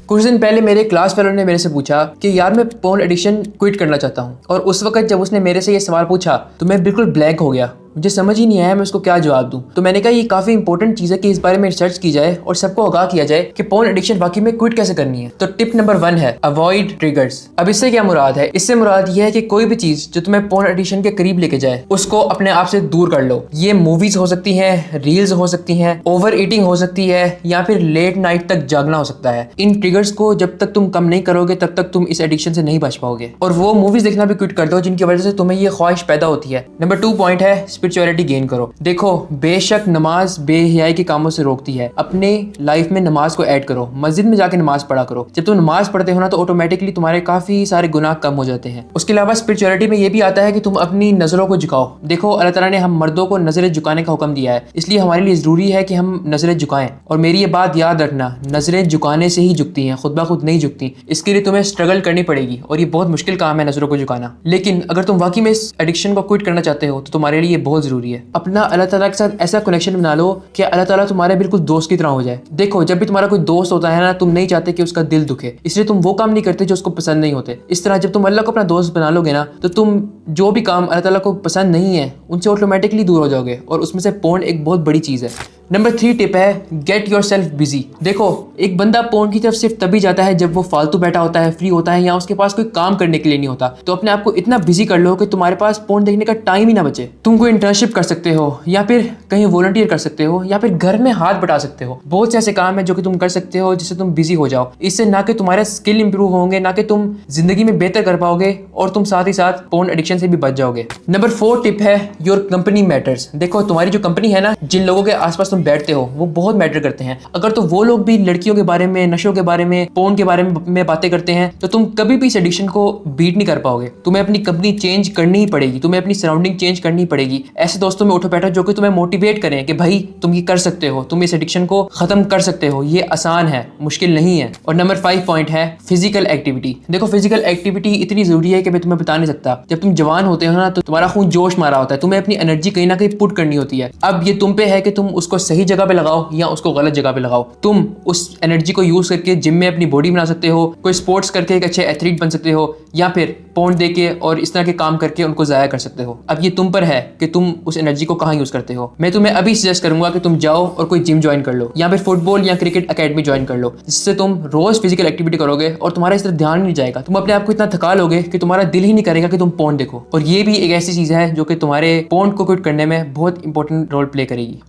कुछ दिन पहले मेरे क्लास फेलो ने मेरे से पूछा कि यार मैं पोर्न एडिक्शन क्विट करना चाहता हूँ, और उस वक्त जब उसने मेरे से ये सवाल पूछा तो मैं बिल्कुल ब्लैंक हो गया। मुझे समझ ही नहीं आया मैं उसको क्या जवाब दूं। तो मैंने कहा ये काफी इंपॉर्टेंट चीज है कि इस बारे में रिसर्च की जाए और सबको आगाह किया जाए कि पोर्न एडिक्शन वाकई में क्विट कैसे करनी है। तो टिप नंबर 1 है अवॉइड ट्रिगर्स। अब इससे क्या मुराद है? इससे मुराद ये है कि कोई भी चीज जो तुम्हें पोर्न एडिक्शन के करीब लेके जाए उसको अपने आप से दूर कर लो। ये मूवीज हो सकती हैं, रील्स हो सकती हैं, ओवर ईटिंग हो सकती है, या फिर लेट नाइट तक जागना हो सकता है। इन ट्रिगर्स को जब तक तुम कम नहीं करोगे तब तक तुम इस एडिक्शन से नहीं बच पाओगे। और वो मूवीज देखना भी क्विट कर दो जिनकी वजह से तुम्हें ये ख्वाहिश पैदा होती है। नंबर 2 पॉइंट है स्पिरिचुअलिटी गेन करो। देखो, बेशक नमाज बेहयाई के कामों से रोकती है, अपने लाइफ में नमाज को ऐड करो। मस्जिद में जाके नमाज पढ़ा करो। जब तुम नमाज पढ़ते हो ना तो ऑटोमेटिकली तुम्हारे काफी सारे गुनाह कम हो जाते हैं। उसके अलावा स्पिरिचुअलिटी में ये भी आता है कि तुम अपनी नजरों को झुकाओ। देखो, अल्लाह ताला ने हम मर्दों को नजरें झुकाने का हुक्म दिया है, इसलिए हमारे लिए जरूरी है कि हम नजरें झुकाएं। और मेरी ये बात याद रखना, नजरें झुकाने से ही झुकती हैं, खुद ब खुद नहीं झुकती। इसके लिए तुम्हें स्ट्रगल करनी पड़ेगी और ये बहुत मुश्किल काम है नजरों को झुकाना। लेकिन अगर तुम वाकई में इस एडिक्शन को क्विट करना चाहते हो तो तुम्हारे लिए बहुत जरूरी है अपना अल्लाह ताला के साथ ऐसा कनेक्शन बना लो कि अल्लाह ताला तुम्हारे बिल्कुल दोस्त की तरह हो जाए। देखो, जब भी तुम्हारा कोई दोस्त होता है ना, तुम नहीं चाहते कि उसका दिल दुखे, इसलिए तुम वो काम नहीं करते जो उसको पसंद नहीं होते। इस तरह जब तुम अल्लाह को अपना दोस्त बना लोगे ना तो तुम जो भी काम अल्लाह ताला को पसंद नहीं है उनसे ऑटोमेटिकली दूर हो जाओगे, और उसमें से पोर्न एक बहुत बड़ी चीज़ है। नंबर 3 टिप है गेट योर सेल्फ बिजी। देखो, एक बंदा पोर्न की तरफ सिर्फ तभी जाता है जब वो फालतू बैठा होता है, फ्री होता है, या उसके पास कोई काम करने के लिए नहीं होता। तो अपने आप को इतना बिजी कर लो कि तुम्हारे पास पोर्न देखने का टाइम ही ना बचे। तुम कोई इंटर्नशिप कर सकते हो, या फिर कहीं वॉलंटियर कर सकते हो, या फिर घर में हाथ बटा सकते हो। बहुत से ऐसे काम है जो कि तुम कर सकते हो जिससे तुम बिजी हो जाओ। इससे ना कि तुम्हारे स्किल इंप्रूव होंगे, ना कि तुम जिंदगी में बेहतर कर पाओगे, और तुम साथ ही साथ पोर्न एडिक्शन से भी बच जाओगे। नंबर 4 टिप है योर कंपनी मैटर्स। देखो, तुम्हारी जो कंपनी है ना, जिन लोगों के आसपास तुम बैठते हो, वो बहुत मैटर करते हैं। अगर तो वो लोग भी लड़कियों के बारे में, नशों के बारे में, पोर्न के बारे में बातें करते हैं तो तुम कभी भी इस एडिक्शन को बीट नहीं कर पाओगे। तुम्हें अपनी कंपनी चेंज करनी ही पड़ेगी, तुम्हें अपनी सराउंडिंग चेंज करनी पड़ेगी। ऐसे दोस्तों में उठो बैठो जो कि तुम्हें मोटिवेट करें कि भाई तुम ये कर सकते हो, तुम इस एडिक्शन को खत्म कर सकते हो, ये आसान है, मुश्किल नहीं है। और नंबर 5 पॉइंट है फिजिकल एक्टिविटी। देखो, फिजिकल एक्टिविटी इतनी जरूरी है कि मैं तुम्हें बता नहीं सकता। जब तुम जवान होते हो ना तो तुम्हारा खून जोश मारा होता है, तुम्हें अपनी एनर्जी कहीं ना कहीं पुट करनी होती है। अब ये तुम पे है कि तुम उसको सही जगह पे लगाओ या उसको गलत जगह पे लगाओ। तुम उस एनर्जी को यूज करके जिम में अपनी बॉडी बना सकते हो, कोई स्पोर्ट्स करके एक अच्छे एथलीट बन सकते हो, या फिर पोर्न देके और इस तरह के काम करके उनको जाया कर सकते हो। अब ये तुम पर है कि तुम उस एनर्जी को कहाँ यूज करते हो। मैं तुम्हें अभी सजेस्ट करूंगा कि तुम जाओ और कोई जिम ज्वाइन कर लो, या फिर फुटबॉल या क्रिकेट अकेडमी ज्वाइन कर लो, जिससे तुम रोज फिजिकल एक्टिविटी करोगे और तुम्हारा इस तरफ ध्यान नहीं जाएगा। तुम अपने आप को इतना थका लोगे कि तुम्हारा दिल ही नहीं करेगा कि तुम पोर्न देखो। और ये भी एक ऐसी चीज है जो कि तुम्हारे पोर्न को क्विट करने में बहुत इंपॉर्टेंट रोल प्ले करेगी।